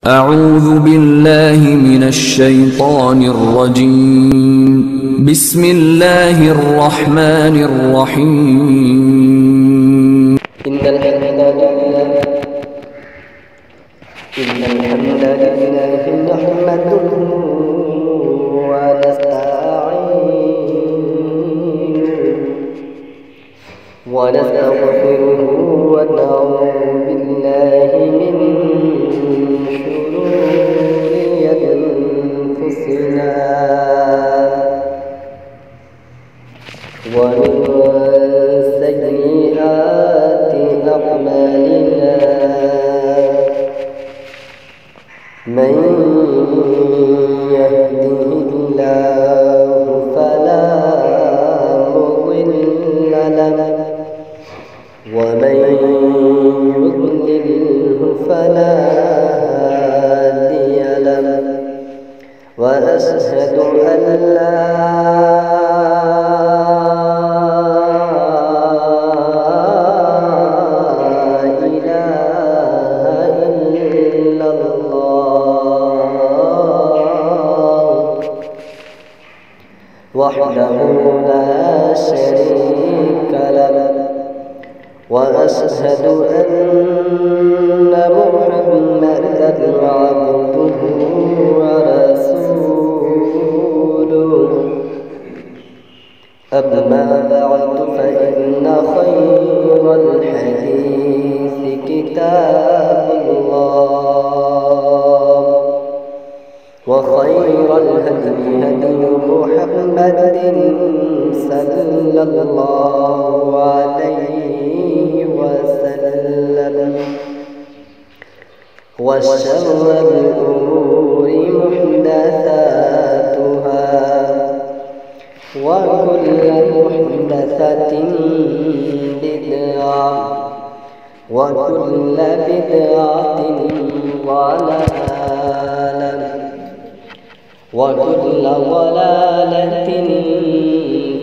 أعوذ بالله من الشيطان الرجيم. بسم الله الرحمن الرحيم. إن الحمد لله نحمده ونستغفره ونعوذ بالله من شرور أنفسنا ومن سيئات أعمالنا، من يهده الله فلا مضل له ومن يضلله فلا هادي له، وأشهد أن لا إله إلا الله وحده لا شريك له، وأشهد أن محمدًا عبده ورسوله. أما بعد، فإن خير الحديث كتاب الله، وخير الهدي هدي محمد صلى الله عليه وسلم، وشر الأمور محدثاتها، وكل محدثة بدعة، وكل بدعة ضلالة، وكل ضلالة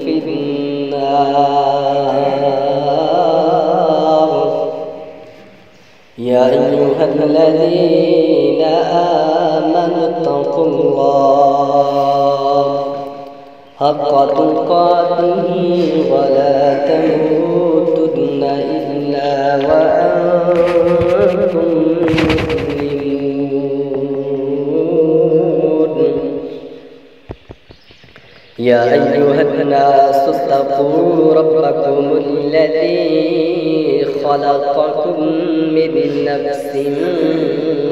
في النار. يا أيها الذين آمنوا اتقوا الله حق تقاته ولا تموتن إلا وأنتم مسلمون. يا أيها الناس اتقوا ربكم الذي خلقكم من نفس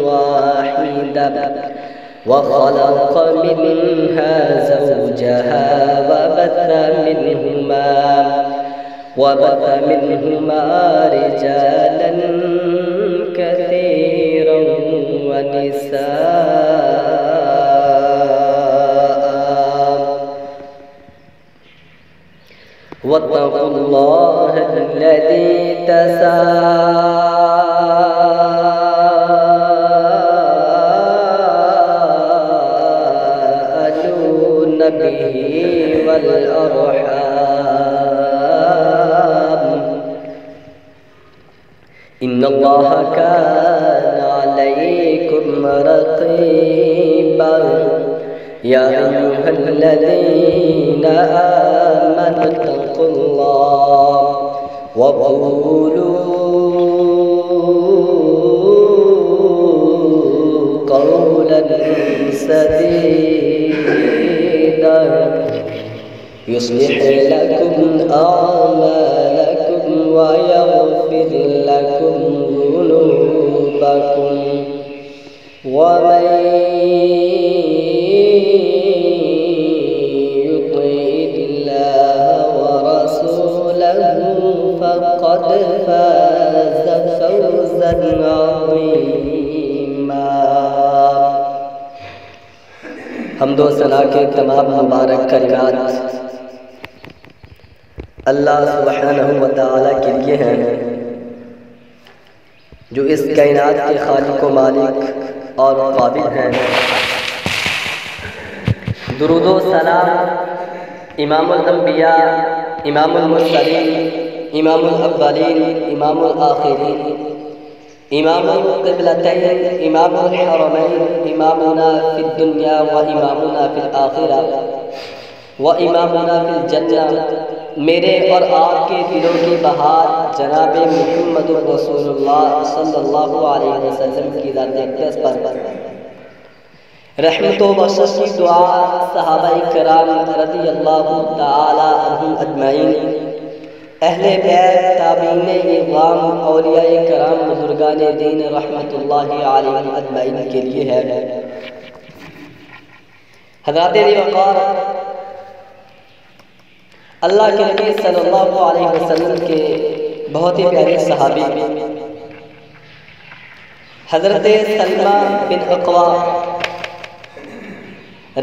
واحدة، وخلق منها زوجها وبث منهما رجالا كثيرا ونساء، واتقوا الله الذي تساءلون به والأرحام، إن الله كان عليكم رقيبا. يا أيها الذين آمنوا اتقوا الله وقولوا قولا سديدا يصلح لكم أعمالكم ويغفر لكم ذنوبكم، ومن فقد فاز فوزا عظيما. حمد و ثنا کے تمام مبارک کلمات اللہ سبحانہ و تعالیٰ کے لیے ہیں، جو اس کائنات کے خالق و مالک اور قابل ہیں۔ درود و سلام امام الانبیاء، امام المرسلین، امام الاولین، امام الآخرین، امام القبلتین، امام الحرمین، امامنا فی الدنیا و امامنا فی الآخرہ و امامنا فی الجنہ، میرے اور آپ کے دلوں کی بہار جناب محمد رسول اللہ صلی اللہ علیہ وسلم کی ذات اقدس پر رحمت و بخشش کی دعا صحابہ کرام رضی اللہ تعالی عنہم اجمعین، اہل بیت، تابعین اعظام، اولیاء کرام، بزرگان دین رحمت اللہ علیہم اجمعین کے لیے ہے۔ حضرات وقار، اللہ کے نبی صلی اللہ علیہ وسلم کے بہت ہی پیارے صحابی حضرت سلمہ بن اقوا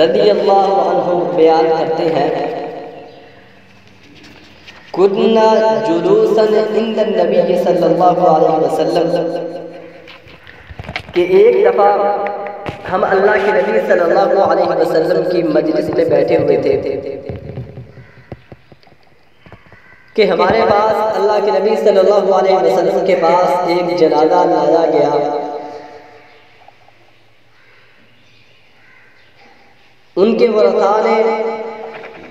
رضی اللہ عنہ بیان کرتے ہیں، کنا جلوسا عند النبی صلی اللہ علیہ وسلم، کہ ایک دفعہ ہم اللہ کے نبی صلی اللہ علیہ وسلم کی مجلس میں بیٹھے ہوئے تھے کہ ہمارے پاس اللہ کے نبی صلی اللہ علیہ وسلم کے پاس ایک جنازہ لایا گیا۔ ان کے ورثاء نے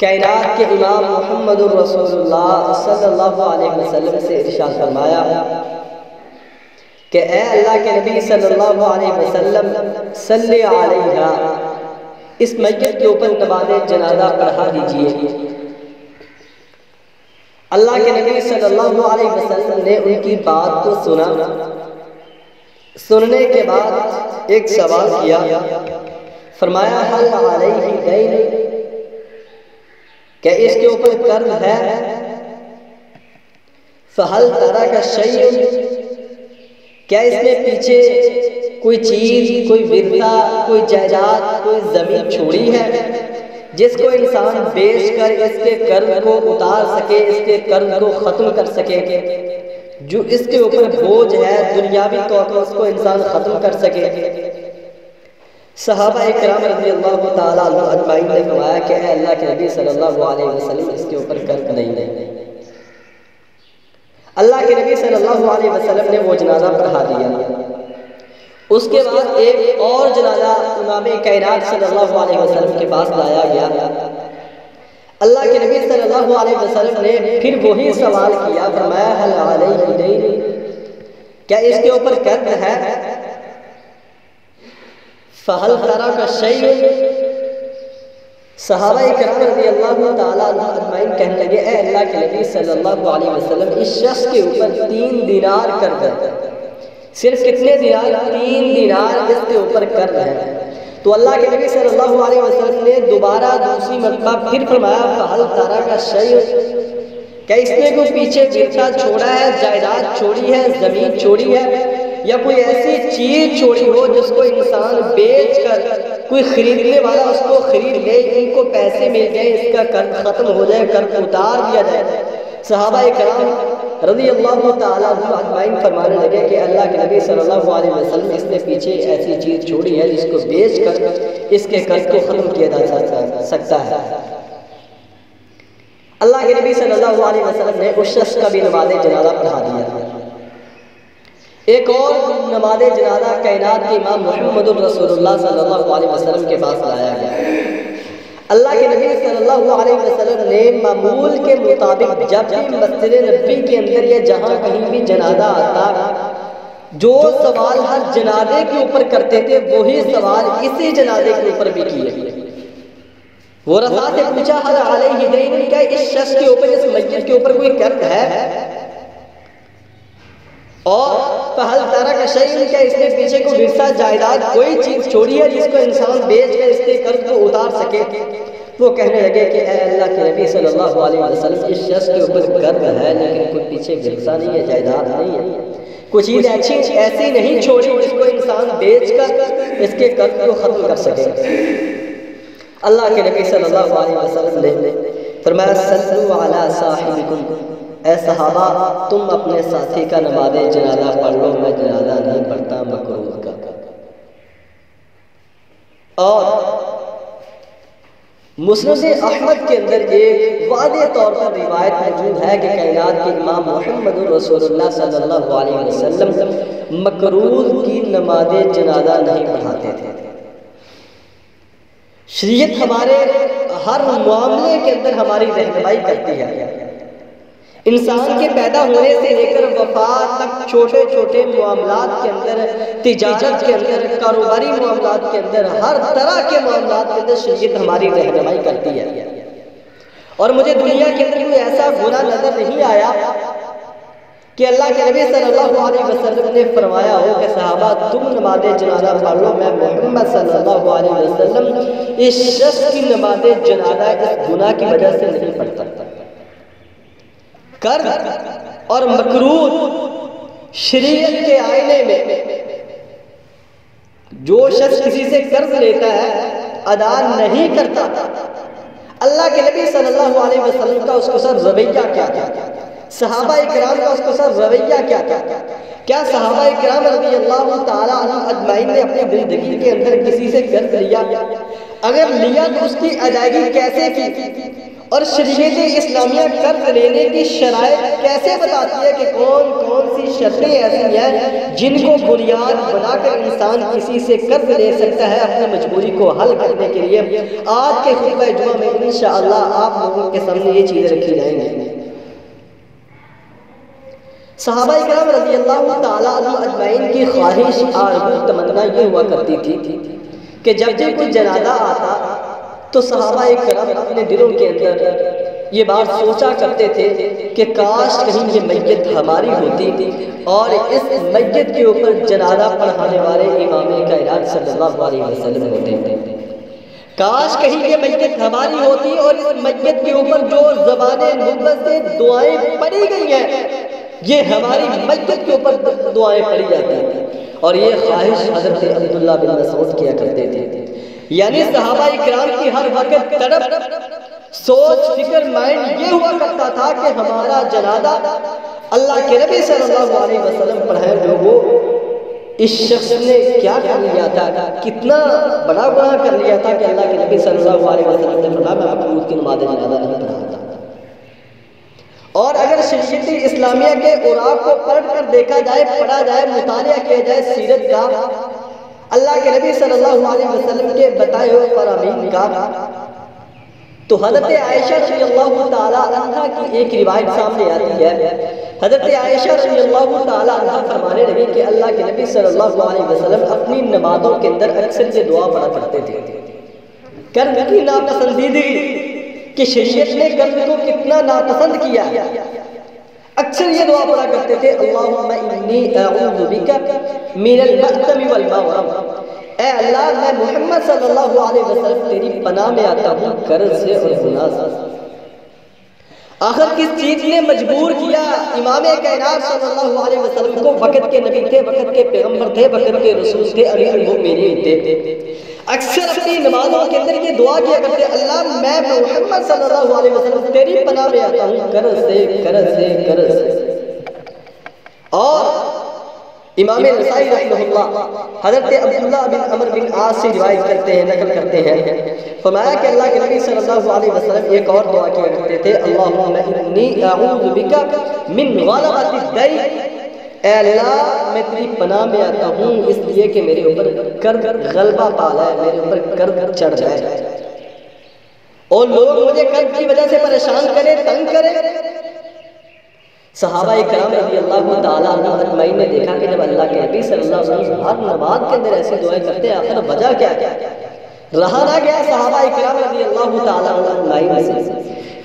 کائنات کے امام محمد رسول اللہ صلی اللہ علیہ وسلم سے ارشاد فرمایا کہ اے اللہ کے نبی صلی اللہ علیہ وسلم صلی علیہ، اس میت کے اوپر نماز جنازہ پڑھا دیجئے۔ اللہ کے نبی صلی اللہ علیہ وسلم نے ان کی بات کو سنا، سننے کے بعد ایک سوال کیا، فرمایا حل علیہ دین، کہ اس کے اوپر قرض ہے؟ فہل ترک شیء، کیا اس نے پیچھے کوئی چیز، کوئی ورثہ، کوئی جائیداد، کوئی زمین چھوڑی ہے جس کو انسان بیچ کر اس کے قرض کو اتار سکے، اس کے قرض کو ختم کر سکے، جو اس کے اوپر بوجھ ہے دنیاوی طور پر اس کو انسان ختم کر سکے؟ صحابہ کرام رضی اللہ تعالیٰ عنہ اجمعین نے فرمایا کہ اے اللہ کے نبی صلی اللہ علیہ وسلم اس کے اوپر قرض نہیں ہے۔ اللہ کے نبی صلی اللہ علیہ وسلم نے وہ جنازہ پڑھا دیا۔ اس کے بعد ایک اور جنازہ امام کائنات صلی اللہ علیہ وسلم کے پاس لایا گیا۔ اللہ کے نبی صلی اللہ علیہ وسلم نے پھر وہی سوال کیا، فرمایا حل علیہ دین، کیا اس کے اوپر قرض ہے؟ فہل ترک شیء، صحابہ کرام رضی اللہ تعالیٰ عنہ اجمعین کہنے لگے اے اللہ کے نبی صلی اللہ علیہ وسلم اس شخص کے اوپر 3 دینار قرض ہے۔ صرف کتنے دینار؟ 3 دینار اس کے اوپر قرض ہے۔ تو اللہ کے نبی صلی اللہ علیہ وسلم نے دوبارہ دوسری مرتبہ پھر فرمایا فہل ترک شیء، کیا اس نے کوئی پیچھے ورثہ چھوڑا ہے، جائیداد چھوڑی ہے، زمین چھوڑی ہے، یا کوئی ایسی چیز چھوڑی ہو جس کو انسان بیچ کر کوئی خریدنے والا اس کو خرید لے، ان کو پیسے مل جائے، اس کا قرض ختم ہو جائے، قرض اتار دیا جائے؟ صحابہ کرام رضی اللہ تعالیٰ عنہ اجمعین فرمانے لگے کہ اللہ کے نبی صلی اللہ علیہ وسلم اس نے پیچھے ایسی چیز چھوڑی ہے جس کو بیچ کر اس کے قرض کو ختم کیا جا سکتا ہے۔ اللہ کے نبی صلی اللہ علیہ وسلم نے اس شخص کا بھی نماز جنازہ پڑھا دیا۔ ایک اور نماز جنازہ کائنات کے امام محمد رسول اللہ صلی اللہ علیہ وسلم کے پاس لایا گیا۔ اللہ کے نبی صلی اللہ علیہ وسلم نے معمول کے مطابق جب بھی مسجد نبی کے اندر یا جہاں کہیں بھی جنازہ آتا، جو سوال ہر جنازے کے اوپر کرتے تھے وہی سوال اسی جنازے کے اوپر بھی کیے۔ وہ رضا سے پوچھا حل علیہ دین، کیا اس شخص کے اوپر، اس میت کے اوپر کوئی قرض ہے؟ اور فہل ترک شیء، کیا اس نے پیچھے کو ورثہ، جائیداد، کوئی چیز چھوڑی ہے جس کو انسان بیچ کر اس کے قرض کو اتار سکے؟ وہ کہنے لگے کہ اے اللہ کے نبی صلی اللہ علیہ وسلم اس شخص کے اوپر قرض ہے لیکن کوئی پیچھے ورثہ نہیں ہے، جائیداد نہیں ہے، کوئی چیز ایسی نہیں چھوڑی جس کو انسان بیچ کر اس کے قرض کو ختم کر سکے۔ اللہ کے نبی صلی اللہ علیہ وسلم نے فرمایا صلوا علی صاحبکم، اے صحابہ تم اپنے ساتھی کا نماز جنازہ پڑھ لو، میں جنازہ نہیں پڑھتا مکروہ کا۔ اور مسند احمد کے اندر ایک واضح طور پر روایت موجود ہے کہ کائنات کے امام محمد رسول اللہ صلی اللہ علیہ وسلم مکروہ کی نماز جنازہ نہیں پڑھاتے تھے۔ شریعت ہمارے ہر معاملے کے اندر ہماری رہنمائی کرتی ہے۔ انسان کے پیدا ہونے سے لے کر وفات تک چھوٹے چھوٹے معاملات کے اندر، تجارت کے اندر، کاروباری معاملات کے اندر، ہر طرح کے معاملات کے اندر شریعت ہماری رہنمائی کرتی ہے۔ اور مجھے دنیا کے اندر کوئی ایسا گناہ نظر نہیں آیا کہ اللہ کے نبی صلی اللہ علیہ وسلم نے فرمایا ہو کہ صحابہ تم نماز جنازہ پڑھ لو، میں محمد صلی اللہ علیہ وسلم اس شخص کی نماز جنازہ اس گناہ کی وجہ سے نہیں پڑھتا۔ قرض اور مکروہ شریعت کے آئینے میں جو شخص کسی سے قرض لیتا ہے ادا نہیں کرتا، اللہ کے نبی صلی اللہ علیہ وسلم کا اس کو سر رویہ کیا تھا؟ صحابہ اکرام کا اس کو سر رویہ کیا تھا؟ کیا صحابہ اکرام رضی اللہ تعالیٰ عنہ اجمعین نے اپنی زندگی کے اندر کسی سے قرض لیا؟ اگر لیا تو اس کی ادائیگی کیسے کی؟ اور شریعت اسلامیہ قرض لینے کی شرائط کیسے بتاتی ہے کہ کون کون سی شرطیں ایسی ہیں جن کو بنیاد بنا کر انسان کسی سے قرض لے سکتا ہے اپنی مجبوری کو حل کرنے کے لیے؟ آج کے خطبہ جمعہ میں انشاءاللہ آپ لوگوں کے سامنے یہ چیزیں رکھی جائیں گی۔ صحابہ اکرام رضی اللہ تعالیٰ عنہ اجمعین کی خواہش آرزو تمنا یہ ہوا کرتی تھی کہ جب بھی کوئی جنازہ آتا تو صحابہ اکرام اپنے دلوں کے اندر یہ بات سوچا کرتے تھے کہ کاش کہیں یہ میت ہماری ہوتی اور اس میت کے اوپر جنازہ پڑھانے والے امام کائنات صلی اللہ علیہ وسلم ہوتے۔ کاش کہیں یہ میت ہماری ہوتی اور اس میت کے اوپر جو زبان نبوت سے دعائیں پڑھی گئی ہیں یہ ہماری میت کے اوپر دعائیں پڑھی جاتی ہیں۔ اور یہ خواہش حضرت عبداللہ بن مسعود کیا کرتے تھے۔ یعنی صحابہ اکرام کی ہر وقت طرف سوچ فکر مائنڈ یہ ہوا کرتا تھا کہ ہمارا جنازہ اللہ کے نبی صلی اللہ علیہ وسلم پڑھائے جو وہ اس شخص نے کیا کر لیا تھا، کتنا بڑا گناہ کر لیا تھا کہ اللہ کے نبی صلی اللہ علیہ وسلم نے فرمایا میں مکروہ کی نماز جنازہ نہیں پڑھاتا۔ اور اگر شریعت اسلامیہ کے اوراق کو پلٹ کر دیکھا جائے، پڑھا جائے، مطالعہ کیا جائے سیرت کا، اللہ کے نبی صلی اللہ علیہ وسلم کے بتائے ہوئے فرامین کا، تو حضرت عائشہ رضی اللہ تعالیٰ عنہ کی ایک روایت سامنے آتی ہے۔ حضرت عائشہ رضی اللہ تعالیٰ عنہ فرمانے لگی کہ اللہ کے نبی صلی اللہ علیہ وسلم اپنی نمازوں کے اندر اکثر یہ دعا پڑھا کرتے تھے۔ قرض کی ناپسندیدگی کہ شریعت نے قرض کو کتنا ناپسند کیا، اکثر یہ دعا پڑھا کرتے تھے اللہم انی اعوذ بک من المأثم والمغرم، اے اللہ میں محمد صلی اللہ علیہ وسلم تیری پناہ میں آتا ہوں قرض سے اور گناہ سے۔ آخر کس چیز نے مجبور کیا امام کائنات صلی اللہ علیہ وسلم کو؟ وقت کے نبی تھے، وقت کے پیغمبر تھے، وقت کے رسول تھے، امیر المؤمنین تھے۔ اکثر اپنی نمازوں کے اندر یہ دعا کیا کرتے اللہ میں محمد صلی اللہ علیہ وسلم تیری پناہ میں آتا ہوں قرض سے، قرض سے، قرض سے۔ اور امام نسائی رحمہ اللہ حضرت عبداللہ بن عمر بن عاص سے روایت کرتے ہیں، نقل کرتے ہیں، فرمایا کہ اللہ کے نبی صلی اللہ علیہ وسلم ایک اور دعا کیا کرتے تھے اللہم انی اعوذ بک من غلبۃ الدین، اے اللہ میں تیری پناہ میں آتا ہوں اس لیے کہ میرے اوپر قرض غلبہ پالا ہے، میرے اوپر قرض چڑھ جائے اور لوگ مجھے قرض کی وجہ سے پریشان کرے، تنگ کرے۔ صحابہ اکرام رضی اللہ تعالیٰ عنہ اجمعین نے دیکھا کہ جب اللہ کے نبی صلی اللہ علیہ وسلم ہر نماز کے اندر ایسی دعائیں کرتے ہیں آخر وجہ کیا رہا نہ گیا صحابہ اکرام رضی اللہ تعالیٰ عنہ اجمعین سے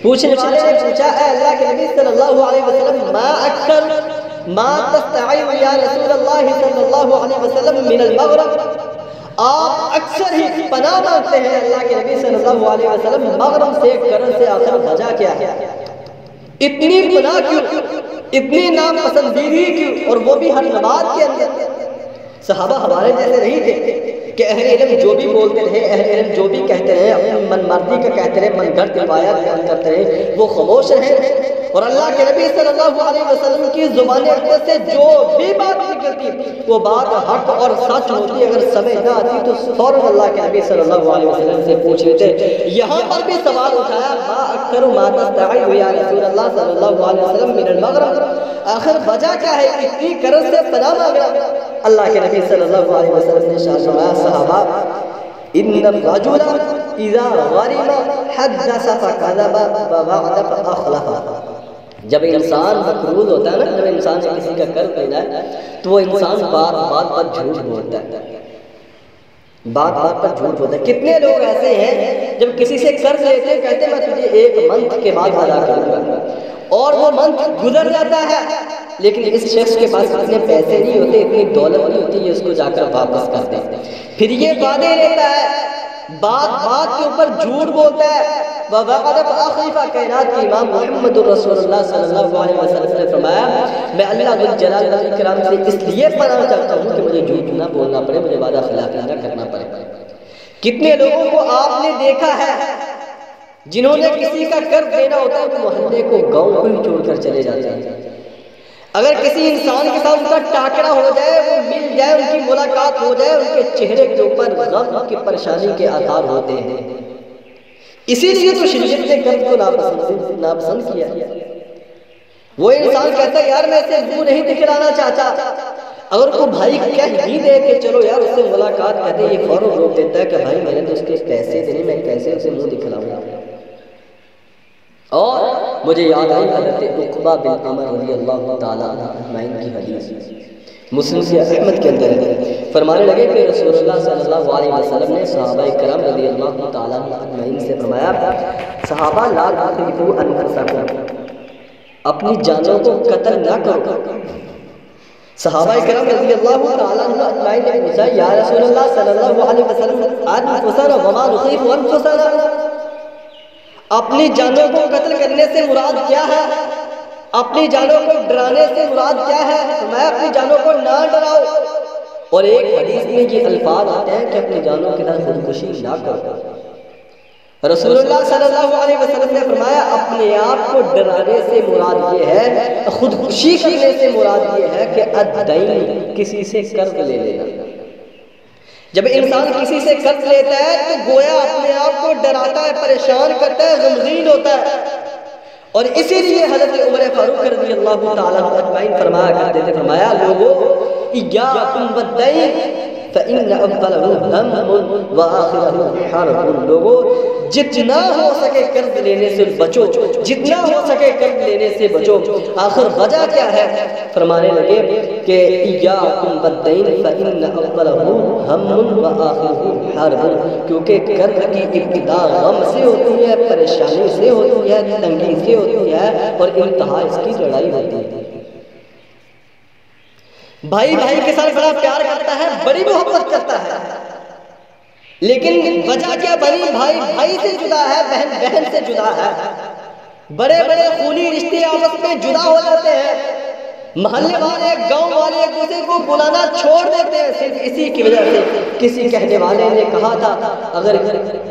پوچھنے والے نے پوچھا اے اللہ کے نبی صلی اللہ علیہ وسلم ما اکثر ما تستعین یا رسول اللہ صلی اللہ علیہ وسلم من المغرب، آپ اکثر ہی پناہ مانگتے ہیں اللہ کے نبی صلی اللہ علیہ وسلم مغرب سے، قرض سے، آخر وجہ کیا ہے؟ اتنی پناہ کیوں، اتنی ناپسندیدگی کیوں، اور وہ بھی ہر نماز کے اندر؟ صحابہ ہمارے جیسے نہیں تھے کہ اہل علم جو بھی بولتے رہے، اہل علم جو بھی کہتے رہے، اپنی من مرضی کا کہتے رہے، من گھڑت روایات بیان کرتے رہے، وہ خاموش رہے اور اللہ کے نبی صلی اللہ علیہ وسلم کی زبان اقدس سے جو بھی بات نکلتی وہ بات حق اور سچ ہوتی دوسری اگر سمجھ نہ آتی تو فوراً اللہ کے نبی صلی اللہ علیہ وسلم سے پوچھ لیتے. یہاں پر بھی سوال اٹھایا ما اکثر ما تستعیذ یا رسول اللہ صلی اللہ علیہ وسلم من المغرب, آخر وجہ کیا ہے اتنی کرز سے پناہ مانگنا؟ اللہ کے نبی صلی اللہ علیہ وسلم نے ارشاد فرمایا صحابہ ان الرجل اذا غرم حدث فكذب ووعد فاخلف. جب انسان مقروض ہوتا ہے نا, جب انسان سے کسی کا قرض لینا ہے تو وہ انسان بات پر جھوٹ بولتا ہے, بات پر جھوٹ بولتا ہے. کتنے لوگ ایسے ہیں جب کسی سے قرض لیتے ہیں کہتے ہیں میں تجھے 1 منتھ کے بعد ادا کروں گا, اور وہ منتھ گزر جاتا ہے لیکن اس شخص کے پاس اتنے پیسے نہیں ہوتے, اتنی دولت نہیں ہوتی, یہ اس کو جا کر واپس کر دے. پھر یہ وعدے لیتا ہے, بات کے اوپر جھوٹ بولتا ہے. وَوَعَدَ فَأَخْلِفَ, کائنات کے امام محمد رسول اللہ صلی اللہ علیہ وسلم نے فرمایا میں اللہ ذو الجلال والاکرام سے اس لیے پناہ چاہتا ہوں کہ مجھے جھوٹ نہ بولنا پڑے, مجھے وعدہ خلافی نہ کرنا پڑے. کتنے لوگوں کو آپ نے دیکھا ہے جنہوں نے کسی کا قرض دینا ہوتا ہے وہ محلے کو گاؤں کو ہی چھوڑ کر چلے جاتے ہیں. اگر کسی انسان کے ساتھ ان کا ٹاکرا ہو جائے, وہ مل جائے, ان کی ملاقات ہو جائے, ان کے چہرے کے اوپر غم کی پریشانی کے آثار ہوتے ہیں. اسی لیے تو شریعت نے قرض کو ناپسند کیا. وہ انسان کہتا ہے یار میں اسے منہ نہیں دکھلانا چاہتا, اگر کو بھائی کہہ بھی دے کہ چلو یار اس سے ملاقات کہتے ہیں, یہ فوراً روک دیتا ہے کہ بھائی میں نے تو اس کے پیسے دینے, میں کیسے اسے منہ دکھلاؤں گا. اور مجھے یاد آئی حضرت عقبہ بن عامر رضی اللہ تعالیٰ عنہ کی حدیث, مسلم سے احمد کے اندر فرمانے لگے کہ رسول اللہ صلی اللہ علیہ وسلم نے صحابہ کرام رضی اللہ تعالیٰ عنہ سے فرمایا صحابہ لا تقتلوا انفسکم, اپنی جانوں کو قتل نہ کرو. صحابہ کرام رضی اللہ تعالیٰ عنہ نے پوچھا یا رسول اللہ صلی اللہ علیہ وسلم انفسنا وما نخیف انفسنا, اپنی جانوں کو قتل کرنے سے مراد کیا ہے, اپنی جانوں کو ڈرانے سے مراد کیا ہے؟ میں اپنی جانوں کو نہ ڈراؤ. اور ایک حدیث میں یہ الفاظ آتے ہیں کہ اپنی جانوں کے ساتھ خودکشی نہ کرو. رسول اللہ صلی اللہ علیہ وسلم نے فرمایا اپنے آپ کو ڈرانے سے مراد یہ ہے, خودکشی کرنے سے مراد یہ ہے کہ الدین, کسی سے قرض لے لینا. جب انسان کسی سے قرض لیتا ہے تو گویا اپنے آپ کو ڈراتا ہے, پریشان کرتا ہے, غمگین ہوتا ہے. اور اسی لیے حضرت عمر فاروق رضی اللہ تعالیٰ عنہ فرمایا کرتے تھے, فرمایا لوگو ایاکم والدین فإن أوله هم وآخره حرب, لوگو جتنا ہو سکے قرض لینے سے بچو, جتنا ہو سکے قرض لینے سے بچو. آخر وجہ کیا ہے؟ فرمانے لگے کہ ایاکم والدین فإن أوله هم وآخره حرب, کیونکہ قرض کی ابتدا غم سے ہوتی ہے, پریشانی سے ہوتی ہے, تنگی سے ہوتی ہے, اور انتہا اس کی لڑائی ہوتی ہے. بھائی بھائی کے ساتھ بڑا پیار کرتا ہے, بڑی محبت کرتا ہے, لیکن وجہ کیا بنی؟ بھائی بھائی سے جدا ہے, بہن بہن سے جدا ہے, بڑے بڑے خونی رشتے آپس میں جدا ہو جاتے ہیں, محلے والے گاؤں والے ایک دوسرے کو بلانا چھوڑ دیتے ہیں صرف اسی کی وجہ سے. کسی کہنے والے نے کہا تھا اگر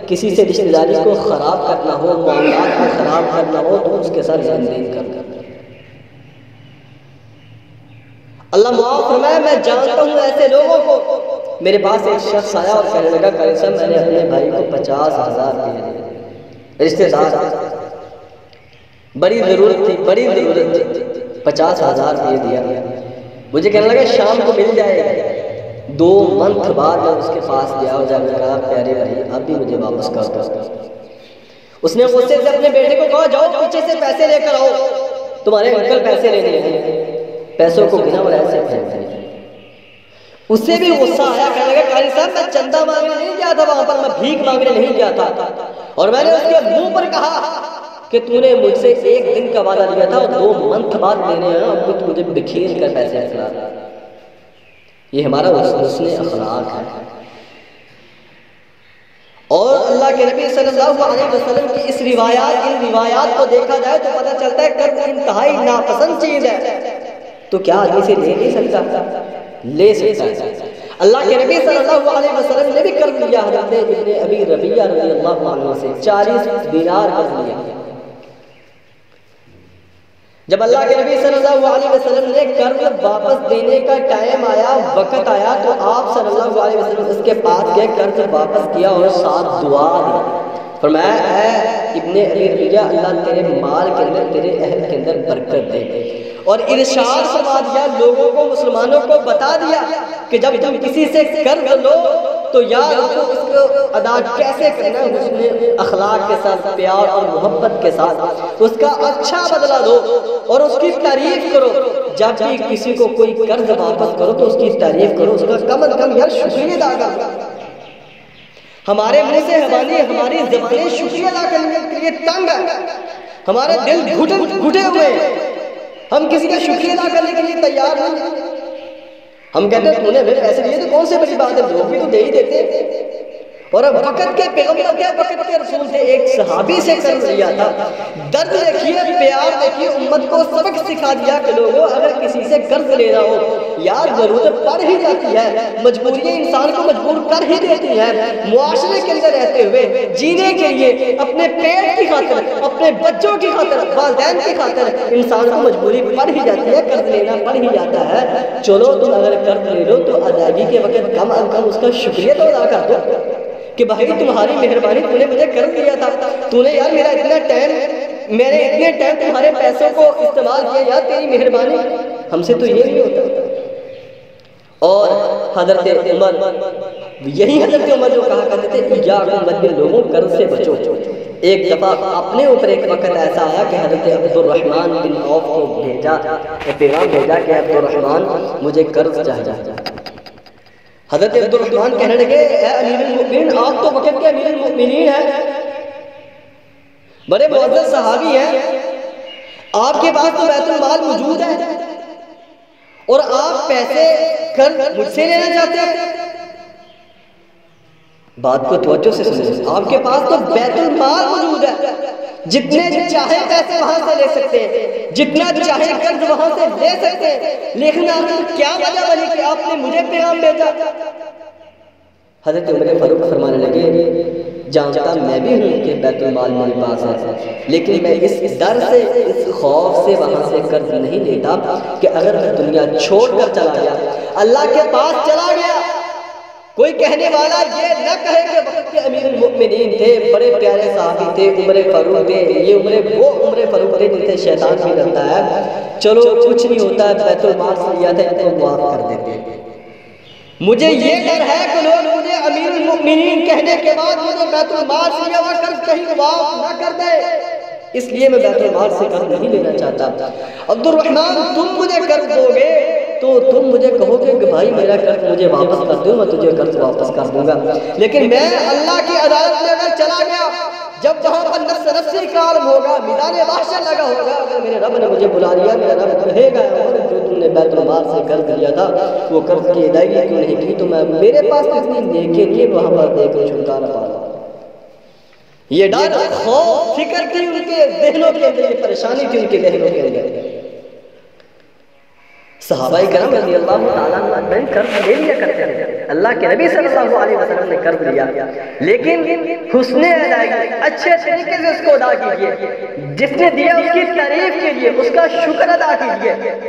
کسی سے رشتہ داری کو خراب کرنا ہو, معاملات کو خراب کرنا ہو تو اس کے ساتھ زندگی کر. اللہ معاف فرمائے میں جانتا ہوں ایسے لوگوں کو. میرے پاس ایک شخص آیا اور کہنے لگا قاری صاحب میں نے اپنے بھائی کو 50,000 دیے, رشتہ دار, بڑی ضرورت تھی, 50,000 دیے دیا. مجھے کہنے لگا شام کو مل جائے گا. 2 منتھ بعد میں اس کے پاس گیا اور جا کر کہا پیارے بھائی اب بھی مجھے واپس کر. اس نے غصے سے اپنے بیٹے کو کہا جاؤ پیچھے سے پیسے لے کر آؤ, تمہارے انکل پیسے لینے ہیں. پیسوں کو بنا بڑھائے سے پھینک دیا. اس سے بھی غصہ آیا, کہنے لگا قاری صاحب میں چندہ مانگنے نہیں گیا تھا, وہاں پر میں بھیک مانگنے نہیں گیا تھا, اور میں نے اس کے منہ پر کہا کہ تو نے مجھ سے 1 دن کا وعدہ لیا تھا اور 2 منتھ بعد دینے ہیں, اور تو مجھے بکھیر کر پیسے اخلا. یہ ہمارا حسن اخلاق ہے. اور اللہ کے نبی صلی اللہ علیہ وسلم کی ان روایات کو دیکھا جائے تو پتہ چلتا ہے قرض انتہائی ناپسند چیز ہے. تو کیا آدمی سے لے نہیں سکتا؟ لے سکتا ہے. اللہ کے نبی صلی اللہ علیہ وسلم نے بھی قرض لیا حضرت ابن ابی ربیہ رضی اللہ عنہ سے 40 دینار قرض لیا. جب اللہ کے نبی صلی اللہ علیہ وسلم نے قرض واپس دینے کا ٹائم آیا, وقت آیا, تو آپ صلی اللہ علیہ علیہ وسلم اس کے پاس گئے، قرض واپس کیا اور ساتھ دعا دی۔ فرمایا اے ابن ابی ربیعہ، اللہ تیرے مال کے اندر، تیرے اہل کے اندر برکت دے، اور ارشاد فرما دیا، لوگوں کو، مسلمانوں کو بتا دیا کہ جب تم کسی سے قرض لو تو یاد رکھو اس کو ادا کیسے کرنا ہے، حسن اخلاق کے ساتھ، پیار اور محبت کے ساتھ اس کا اچھا بدلہ دو اور اس کی تعریف کرو۔ جب بھی کسی کو کوئی قرض واپس کرو تو اس کی تعریف کرو، اس کا کم از کم یار شکریہ ادا کرو۔ ہمارے منہ سے ہماری زبانیں شکریہ ادا کرنے کے لیے تنگ ہے، ہمارے دل گھٹے ہوئے ہیں، ہم کسی کا شکریہ ادا کرنے کے لیے تیار نہیں ہیں۔ ہم کہتے ہیں تو نے ہمیں پیسے دیے تو کون سے بڑی بات ہے، لوگ بھی تو دے ہی دیتے ہیں۔ اور اب وقت کے پیغمبر تھے، وقت کے رسول تھے، ایک صحابی سے قرض لیا تھا۔ درد دیکھیے، پیار دیکھیے، امت کو سبق سکھا دیا کہ لوگوں اگر کسی سے قرض لینا ہو یار ضرورت پڑ ہی جاتی ہے، مجبوریاں انسان کو مجبور کر ہی دیتی ہیں۔ معاشرے کے اندر رہتے ہوئے جینے کے لیے اپنے پیٹ کی خاطر، اپنے بچوں کی خاطر، والدین کی خاطر انسان کو مجبوری پڑ ہی جاتی ہے، قرض لینا پڑ ہی جاتا ہے۔ چلو تم اگر قرض لے لو تو ادائیگی کے وقت کم از کم اس کا شکریہ تو ادا کر دو کہ بھائی تمہاری مہربانی، تو نے مجھے قرض دیا تھا، تو نے یار میرا اتنا ٹائم، میں نے اتنے ٹائم تمہارے پیسوں کو استعمال کیا، یار تیری مہربانی۔ ہم سے تو یہ نہیں ہوتا۔ اور حضرت عمر، یہی حضرت عمر جو کہا کرتے تھے ایاکم والبخل، لوگوں قرض سے بچو۔ ایک دفعہ اپنے اوپر ایک وقت ایسا آیا کہ حضرت عبد الرحمن بن عوف کو بھیجا، پیغام بھیجا کہ عبد الرحمن مجھے قرض چاہیے۔ حضرت عبد الرحمن کہنے لگے اے امیر المؤمنین، آپ تو وقت کے امیر المؤمنین ہیں، بڑے معزز صحابی ہیں، آپ کے پاس تو بیت المال موجود ہے اور آپ پیسے قرض مجھ سے لینا چاہتے ہیں؟ بات کو توجہ سے سنیں، آپ کے پاس تو بیت المال موجود ہے، جتنے چاہے پیسے وہاں سے لے سکتے ہیں، جتنا چاہے قرض وہاں سے لے سکتے ہیں، لیکن آخر کیا وجہ بنی کہ آپ نے مجھے پیغام بھیجا؟ حضرت عمر فاروق فرمانے لگے جانتا میں بھی ہوں کہ بیت المال میرے پاس ہے، لیکن میں اس ڈر سے، اس خوف سے وہاں سے قرض نہیں لیتا کہ اگر میں دنیا چھوڑ کر چلا گیا، اللہ کے پاس چلا گیا، کوئی کہنے والا یہ نہ کہے کہ وقت کے امیر المؤمنین تھے، بڑے پیارے صحابی تھے، عمر فاروق تھے، یہ وہ عمر فاروق تھے جن سے شیطان بھی ڈرتا ہے، چلو کچھ نہیں ہوتا ہے، بیت المال سے لیا تھا ان کو معاف کر دیتے۔ مجھے یہ ڈر ہے کہ لوگ مجھے امیر المؤمنین کہنے کے بعد مجھے بیت المال سے لیا ہوا قرض کہیں معاف نہ کر دے، اس لیے میں بیت المال سے قرض نہیں لینا چاہتا۔ عبد الرحمن تم مجھے قرض دو گے تو تم مجھے کہو گے کہ بھائی میرا قرض مجھے واپس کر دو، میں تجھے قرض واپس کر دوں گا، لیکن میں اللہ کی عدالت میں اگر چلا گیا، جب وہاں پر نفس نفسی کام ہوگا، میدان محشر لگا ہوگا، اگر میرے رب نے مجھے بلا لیا، میرا رب کہے گا اور جو تم نے بیت المال سے قرض لیا تھا وہ قرض کی ادائیگی کیوں نہیں کی، تو میں میرے پاس اتنی نیکی نہیں ہے وہاں پر دے کر چھٹکارا پا رہا۔ یہ ڈر، خوف، فکر تھی ان کے ذہنوں کے اندر، یہ پریشانی تھی ان کے ذہنوں کے اندر۔ صحابہ کرام رضی اللہ تعالیٰ عنہ قرض لے لیا کرتے تھے، اللہ کے نبی صلی اللہ علیہ وسلم نے قرض لیا، لیکن حسن ادائیگی، اچھے طریقے سے اس کو ادا کیجئے، جس نے دیا اس کی تعریف کیجئے، اس کا شکر ادا کیجئے